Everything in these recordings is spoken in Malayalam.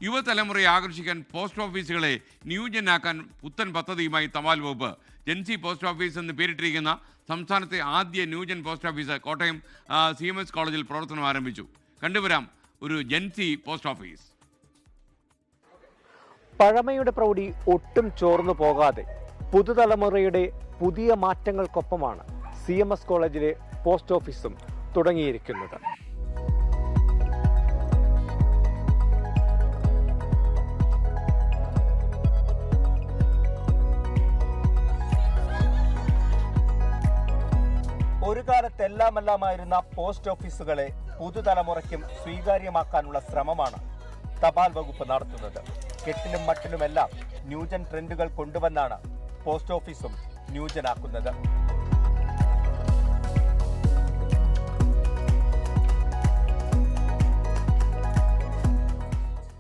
യുവതലമുറയെ ആകർഷിക്കാൻ പോസ്റ്റ് ഓഫീസുകളെ ന്യൂജനാക്കാൻ പുത്തൻ പദ്ധതിയുമായി തപാൽ വകുപ്പ്. ജെൻസി പോസ്റ്റ് ഓഫീസ് എന്ന് പേരിട്ടിരിക്കുന്ന സംസ്ഥാനത്തെ ആദ്യ new gen post office Kottayam CMS കോളേജിൽ പ്രവർത്തനം ആരംഭിച്ചു. കണ്ടുവരാം ഒരു ജെൻസി പോസ്റ്റ് ഓഫീസ്. പഴമയുടെ പ്രൗഢി ഒട്ടും ചോർന്നു പോകാതെ പുതുതലമുറയുടെ പുതിയ മാറ്റങ്ങൾക്കൊപ്പമാണ് CMS കോളേജിലെ പോസ്റ്റ് ഓഫീസും തുടങ്ങിയിരിക്കുന്നത്. ഒരു കാലത്ത് എല്ലാമെല്ലാമായിരുന്ന പോസ്റ്റ് ഓഫീസുകളെ പുതുതലമുറയ്ക്കും സ്വീകാര്യമാക്കാനുള്ള ശ്രമമാണ് തപാൽ വകുപ്പ് നടത്തുന്നത്. കെട്ടിലും മട്ടിലുമെല്ലാം ന്യൂജൻ ട്രെൻഡുകൾ കൊണ്ടുവന്നാണ് പോസ്റ്റ് ഓഫീസും ന്യൂജനാക്കുന്നത്.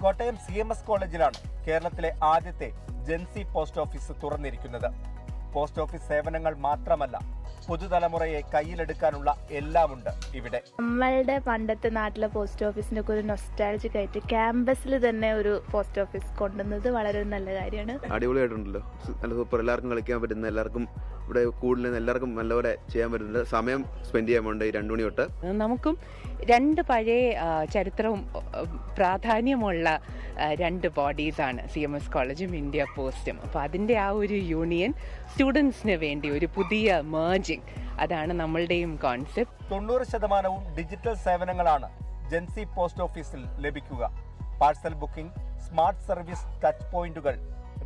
കോട്ടയം CMS കോളേജിലാണ് കേരളത്തിലെ ആദ്യത്തെ ജെൻസി പോസ്റ്റ് ഓഫീസ് തുറന്നിരിക്കുന്നത്. പോസ്റ്റ് ഓഫീസ് സേവനങ്ങൾ മാത്രമല്ല, പുതുതലമുറയെ കയ്യിലെടുക്കാനുള്ള എല്ലാമുണ്ട് ഇവിടെ. നമ്മളുടെ പണ്ടത്തെ നാട്ടിലെ പോസ്റ്റ് ഓഫീസിന്റെ ഒക്കെ ഒരു നൊസ്റ്റാൾജിക് ആയിട്ട് ക്യാമ്പസിൽ തന്നെ ഒരു പോസ്റ്റ് ഓഫീസ് കൊണ്ടുവന്നത് വളരെ നല്ല കാര്യമാണ്. അടിപൊളിയായിട്ടുണ്ടല്ലോ, നല്ല സൂപ്പർ. എല്ലാവർക്കും കളിക്കാൻ പറ്റുന്ന, എല്ലാവർക്കും ഇവിടെ കൂടുതൽ എല്ലാവർക്കും നല്ലപോലെ ചെയ്യാൻ പറ്റുന്ന, സമയം സ്പെൻഡ് ചെയ്യാൻ വേണ്ടി 2 മണി തൊട്ട്. നമുക്കും 2 പഴയ ചരിത്രവും പ്രാധാന്യമുള്ള 2 ബോഡീസാണ് CMS കോളേജും ഇന്ത്യ പോസ്റ്റും. അപ്പോൾ അതിൻ്റെ ആ ഒരു യൂണിയൻ സ്റ്റുഡൻസിന് വേണ്ടി ഒരു പുതിയ മേർജിങ്, അതാണ് നമ്മളുടെയും കോൺസെപ്റ്റ്. 90% ഡിജിറ്റൽ സേവനങ്ങളാണ് ജെൻസി പോസ്റ്റ് ഓഫീസിൽ ലഭിക്കുക. Parcel booking, smart service, touch പോയിന്റുകൾ,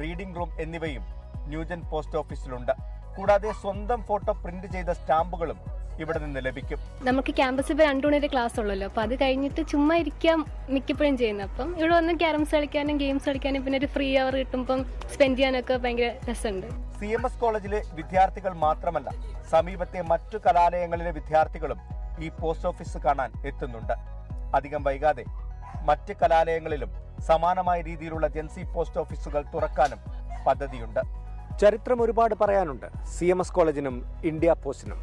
റീഡിംഗ് റൂം എന്നിവയും ന്യൂജൻ പോസ്റ്റ് ഓഫീസിലുണ്ട്. കൂടാതെ സ്വന്തം ഫോട്ടോ പ്രിന്റ് ചെയ്ത സ്റ്റാമ്പുകളും ഇവിടെ നിന്ന് ലഭിക്കും. നമുക്ക് ക്യാമ്പസിൽ 2 മണി വരെ ക്ലാസ് ഉള്ളല്ലോ, അപ്പൊ അത് കഴിഞ്ഞിട്ട് ചുമ്മാ ഇരിക്കാം മിക്കപ്പോഴും ചെയ്യുന്നത്. അപ്പം ഇവിടെ വന്ന് ക്യാരംസ് കളിക്കാനും ഗെയിംസ് കളിക്കാനും പിന്നെ ഒരു ഫ്രീ അവർ കിട്ടുമ്പം സ്പെൻഡ് ചെയ്യാനൊക്കെ ഭയങ്കര രസമുണ്ട്. CMS കോളേജിലെ വിദ്യാർത്ഥികൾ മാത്രമല്ല, സമീപത്തെ മറ്റു കലാലയങ്ങളിലെ വിദ്യാർത്ഥികളും ഈ പോസ്റ്റ് ഓഫീസ് കാണാൻ എത്തുന്നുണ്ട്. അധികം വൈകാതെ മറ്റ് കലാലയങ്ങളിലും സമാനമായ രീതിയിലുള്ള ജെൻസി പോസ്റ്റ് ഓഫീസുകൾ തുറക്കാനും പദ്ധതിയുണ്ട്. ചരിത്രം ഒരുപാട് പറയാനുണ്ട് CMS കോളേജിനും ഇന്ത്യ പോസ്റ്റിനും.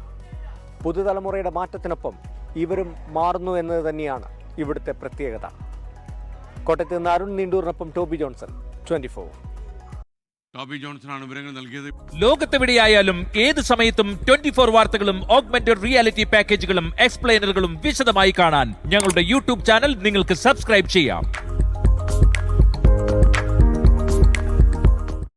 പുതുതലമുറയുടെ മാറ്റത്തിനൊപ്പം ഇവരും മാറുന്നു എന്നത് തന്നെയാണ് ഇവിടുത്തെ പ്രത്യേകത. കോട്ടയത്ത് നിന്ന് അരുൺ നീണ്ടൂറിനൊപ്പം ടോബി ജോൺസൺ, 24. ടോബി ജോൺസണാണ് വിവരങ്ങൾ നൽകിയത്. ലോകത്തെവിടെയായാലും ഏത് സമയത്തും 24 വാർത്തകളും ഓഗ്മെന്റഡ് റിയാലിറ്റി പാക്കേജുകളും എക്സ്പ്ലെയിനറുകളും വിശദമായി കാണാൻ ഞങ്ങളുടെ YouTube ചാനൽ നിങ്ങൾക്ക് സബ്സ്ക്രൈബ് ചെയ്യാം.